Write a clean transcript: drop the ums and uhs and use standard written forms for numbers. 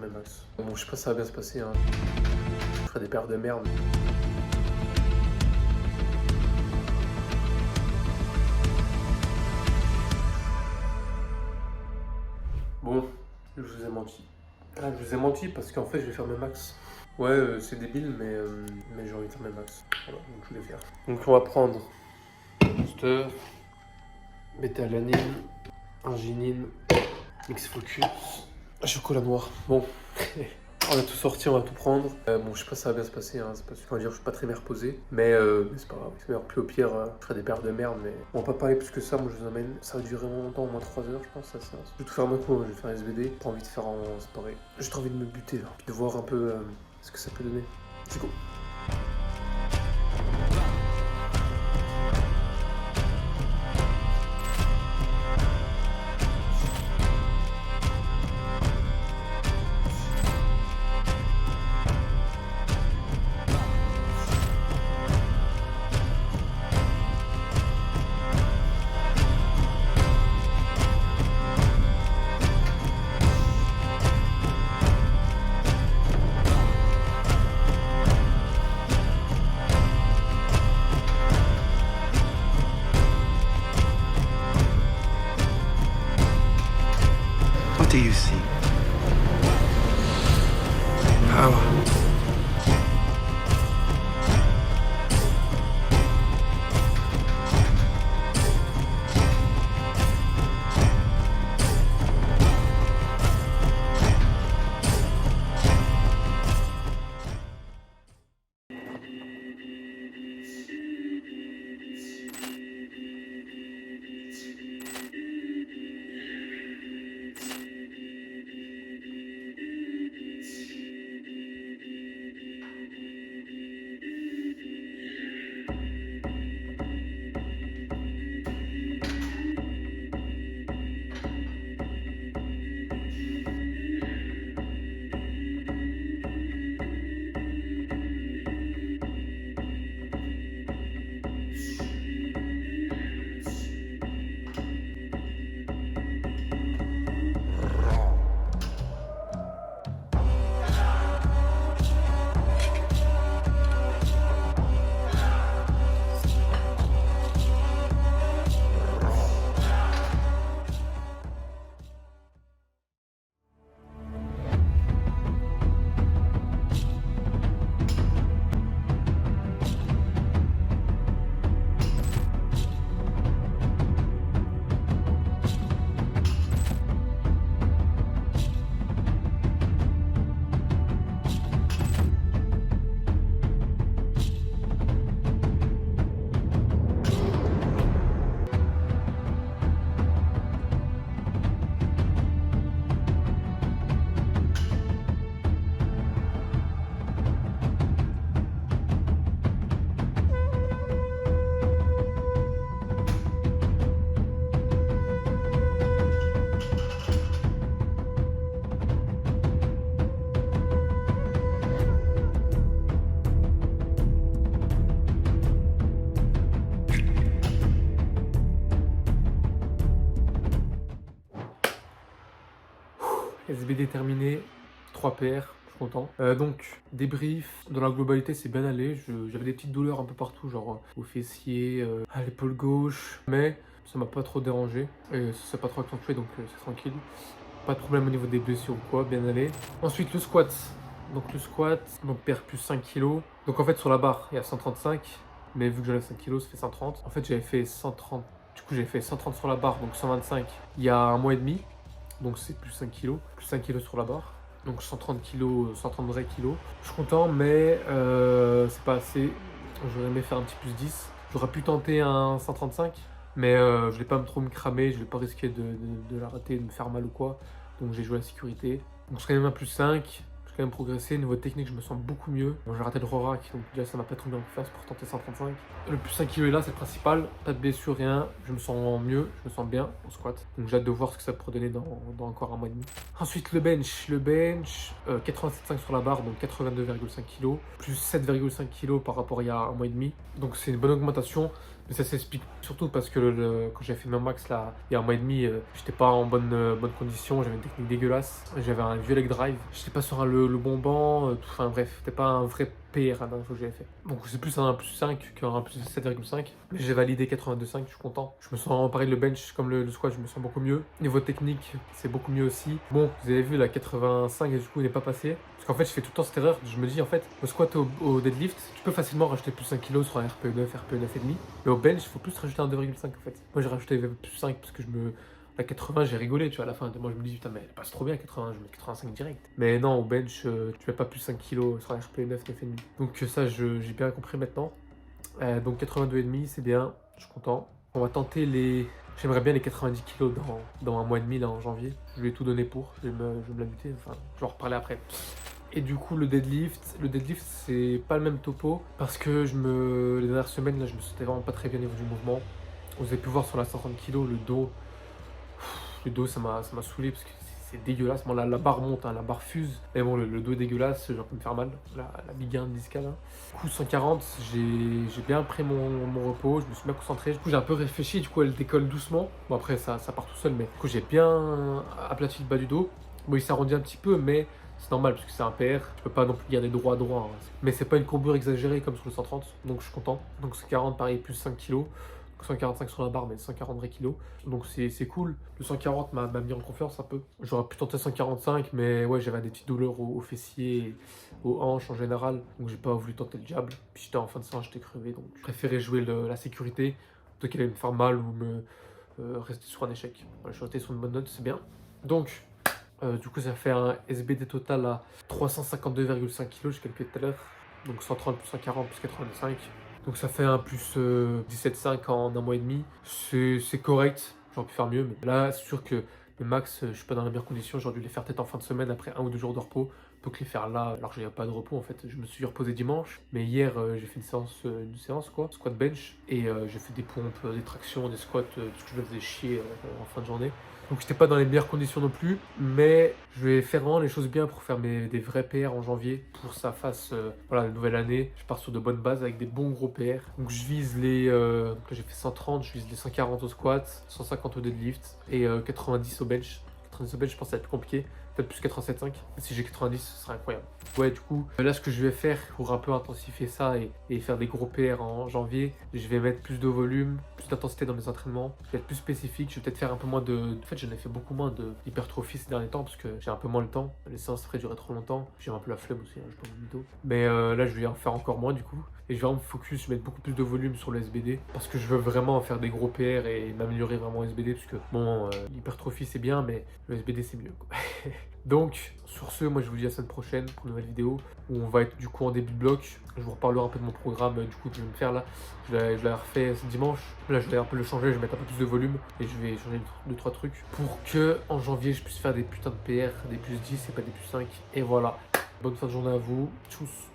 mes max. Bon, je sais pas si ça va bien se passer, hein. Je ferai des paires de merde. Bon, je vous ai menti. Ah, je vous ai menti parce qu'en fait, je vais faire mes max. Ouais, c'est débile, mais j'ai envie de faire mes max. Voilà, donc je vais les faire. Donc on va prendre booster, bétalanine, arginine, mix focus, chocolat noir. Bon, on a tout sorti, on va tout prendre. Bon, je sais pas si ça va bien se passer, hein. C'est pas super dire, je suis pas très bien reposé, mais c'est pas grave. C'est meilleur. Puis au pire, je ferai des paires de merde, mais on va pas parler plus que ça. Moi, je vous emmène. Ça va durer vraiment longtemps, au moins 3 heures, je pense. Ça. Je vais tout faire d'un coup. Je vais faire un SVD. Pas envie de faire en séparé. J'ai juste envie de me buter, là. Puis de voir un peu ce que ça peut donner. C'est go. What do you see? Power. SBD terminé, 3 PR, je suis content. Donc, débrief, dans la globalité, c'est bien allé. J'avais des petites douleurs un peu partout, genre au fessier, à l'épaule gauche, mais ça m'a pas trop dérangé. Et ça s'est pas trop accentué, donc c'est tranquille. Pas de problème au niveau des blessures ou quoi, bien allé. Ensuite, le squat. Donc, le squat, donc perd plus 5 kg. Donc, en fait, sur la barre, il y a 135, mais vu que j'enlève 5 kg, ça fait 130. En fait, j'avais fait 130. Du coup, j'ai fait 130 sur la barre, donc 125 il y a un mois et demi. Donc c'est plus 5 kg, plus 5 kg sur la barre. Donc 130 kg, 130 vrais kilos. Je suis content, mais c'est pas assez. J'aurais aimé faire un petit plus 10. J'aurais pu tenter un 135, mais je vais pas trop me cramer, je vais pas risquer de la rater, de me faire mal ou quoi. Donc j'ai joué à la sécurité. Donc c'est quand même un plus 5. J'ai quand même progressé. Niveau technique, je me sens beaucoup mieux. Bon, j'ai raté le Rorac, donc déjà ça m'a pas trop bien en face pour tenter 135. Le plus 5 kg est là, c'est le principal. Pas de blessure, rien. Je me sens mieux, je me sens bien au squat. Donc j'ai hâte de voir ce que ça pourrait donner dans encore un mois et demi. Ensuite, le bench. 87,5 sur la barre, donc 82,5 kg. Plus 7,5 kg par rapport à il y a un mois et demi. Donc c'est une bonne augmentation. Mais ça s'explique surtout parce que quand j'avais fait mon max là, il y a un mois et demi, j'étais pas en bonne condition, j'avais une technique dégueulasse, j'avais un vieux leg drive, j'étais pas sur le bon banc, enfin bref, c'était pas un vrai PR la dernière fois que j'avais fait. Donc c'est plus un plus 5 qu'un plus 7,5. Mais j'ai validé 82,5, je suis content. Je me sens pareil, le bench comme le squat, je me sens beaucoup mieux. Niveau technique, c'est beaucoup mieux aussi. Bon, vous avez vu la 85 et du coup il n'est pas passé. Parce qu'en fait, je fais tout le temps cette erreur. Je me dis en fait, au squat au deadlift, tu peux facilement rajouter plus 5 kg sur un RPE9, RPE9,5. Mais au bench, il faut plus rajouter un 2,5 en fait. Moi j'ai rajouté plus 5 parce que la 80, j'ai rigolé, tu vois, à la fin. Moi, je me dis, putain, mais elle passe trop bien, 80, je mets 85 direct. Mais non, au bench, tu mets pas plus 5 kg sur un RP9, 9,5. Donc, ça, j'ai bien compris maintenant. Donc, 82,5, c'est bien, je suis content. On va tenter les. J'aimerais bien les 90 kg dans un mois et demi, là, en janvier. Je vais tout donner pour. Je vais me la buter. Enfin, je vais en reparler après. Et du coup, le deadlift, c'est pas le même topo. Parce que les dernières semaines, là, je me sentais vraiment pas très bien au niveau du mouvement. Vous avez pu voir sur la 50 kg, le dos. Le dos, ça m'a saoulé parce que c'est dégueulasse. Bon, la barre monte, hein, la barre fuse. Mais bon, le dos est dégueulasse, j'ai envie de me faire mal. La Ligue 1 discale. Hein. Du coup, 140, j'ai bien pris mon repos, je me suis bien concentré. Du coup, j'ai un peu réfléchi, du coup, elle décolle doucement. Bon, après, ça part tout seul, mais du coup, j'ai bien aplati le bas du dos. Bon, il s'arrondit un petit peu, mais c'est normal parce que c'est un PR. Je peux pas non plus garder droit. Hein. Mais c'est pas une courbure exagérée comme sur le 130, donc je suis content. Donc, 140, pareil, plus 5 kg. 145 sur la barre, mais 140 vrais kilos. Donc c'est cool. Le 140 m'a mis en confiance un peu. J'aurais pu tenter 145, mais ouais, j'avais des petites douleurs aux fessiers, aux hanches en général. Donc j'ai pas voulu tenter le diable. Puis j'étais en fin de séance, j'étais crevé. Donc je préférais jouer la sécurité plutôt qu'elle allait me faire mal ou me rester sur un échec. Voilà, je suis resté sur une bonne note, c'est bien. Donc, du coup, ça fait un SBD total à 352,5 kg, j'ai calculé tout à l'heure. Donc 130 plus 140 plus 85. Donc ça fait un plus 17,5 en un mois et demi. C'est correct, j'aurais pu faire mieux. Mais là, c'est sûr que les max, je suis pas dans la meilleure condition. J'aurais dû les faire peut-être en fin de semaine après 1 ou 2 jours de repos. Plutôt que les faire là, alors que j'avais pas de repos en fait. Je me suis reposé dimanche. Mais hier, j'ai fait une séance quoi, squat bench. Et j'ai fait des pompes, des tractions, des squats, tout ce que je me faisais chier en fin de journée. Donc j'étais pas dans les meilleures conditions non plus, mais je vais faire vraiment les choses bien pour faire des vrais PR en janvier, pour que ça fasse voilà, la nouvelle année. Je pars sur de bonnes bases avec des bons gros PR. Donc je vise j'ai fait 130, je vise les 140 au squat, 150 au deadlift et 90 au bench. 90 au bench, je pense que ça va être plus compliqué. Peut-être plus 87,5. Si j'ai 90, ce serait incroyable. Ouais, du coup, là, ce que je vais faire pour un peu intensifier ça et faire des gros PR en janvier, je vais mettre plus de volume, plus d'intensité dans mes entraînements. Je vais être plus spécifique. Je vais peut-être faire un peu moins En fait, j'en ai fait beaucoup moins d'hypertrophie ces derniers temps parce que j'ai un peu moins le temps. Les séances feraient durer trop longtemps. J'ai un peu la flemme aussi, hein, je pense vidéo. Mais là, je vais en faire encore moins du coup. Et je vais vraiment me focus, je vais mettre beaucoup plus de volume sur le SBD parce que je veux vraiment faire des gros PR et m'améliorer vraiment au SBD parce que bon, l'hypertrophie c'est bien, mais le SBD c'est mieux quoi. Donc, sur ce, moi je vous dis à la semaine prochaine pour une nouvelle vidéo où on va être du coup en début de bloc. Je vous reparlerai un peu de mon programme du coup que je vais me faire là. Je l'ai refait ce dimanche. Là, je vais un peu le changer, je vais mettre un peu plus de volume et je vais changer 2-3 trucs pour que en janvier je puisse faire des putains de PR, des plus 10 et pas des plus 5. Et voilà. Bonne fin de journée à vous. Tchuss.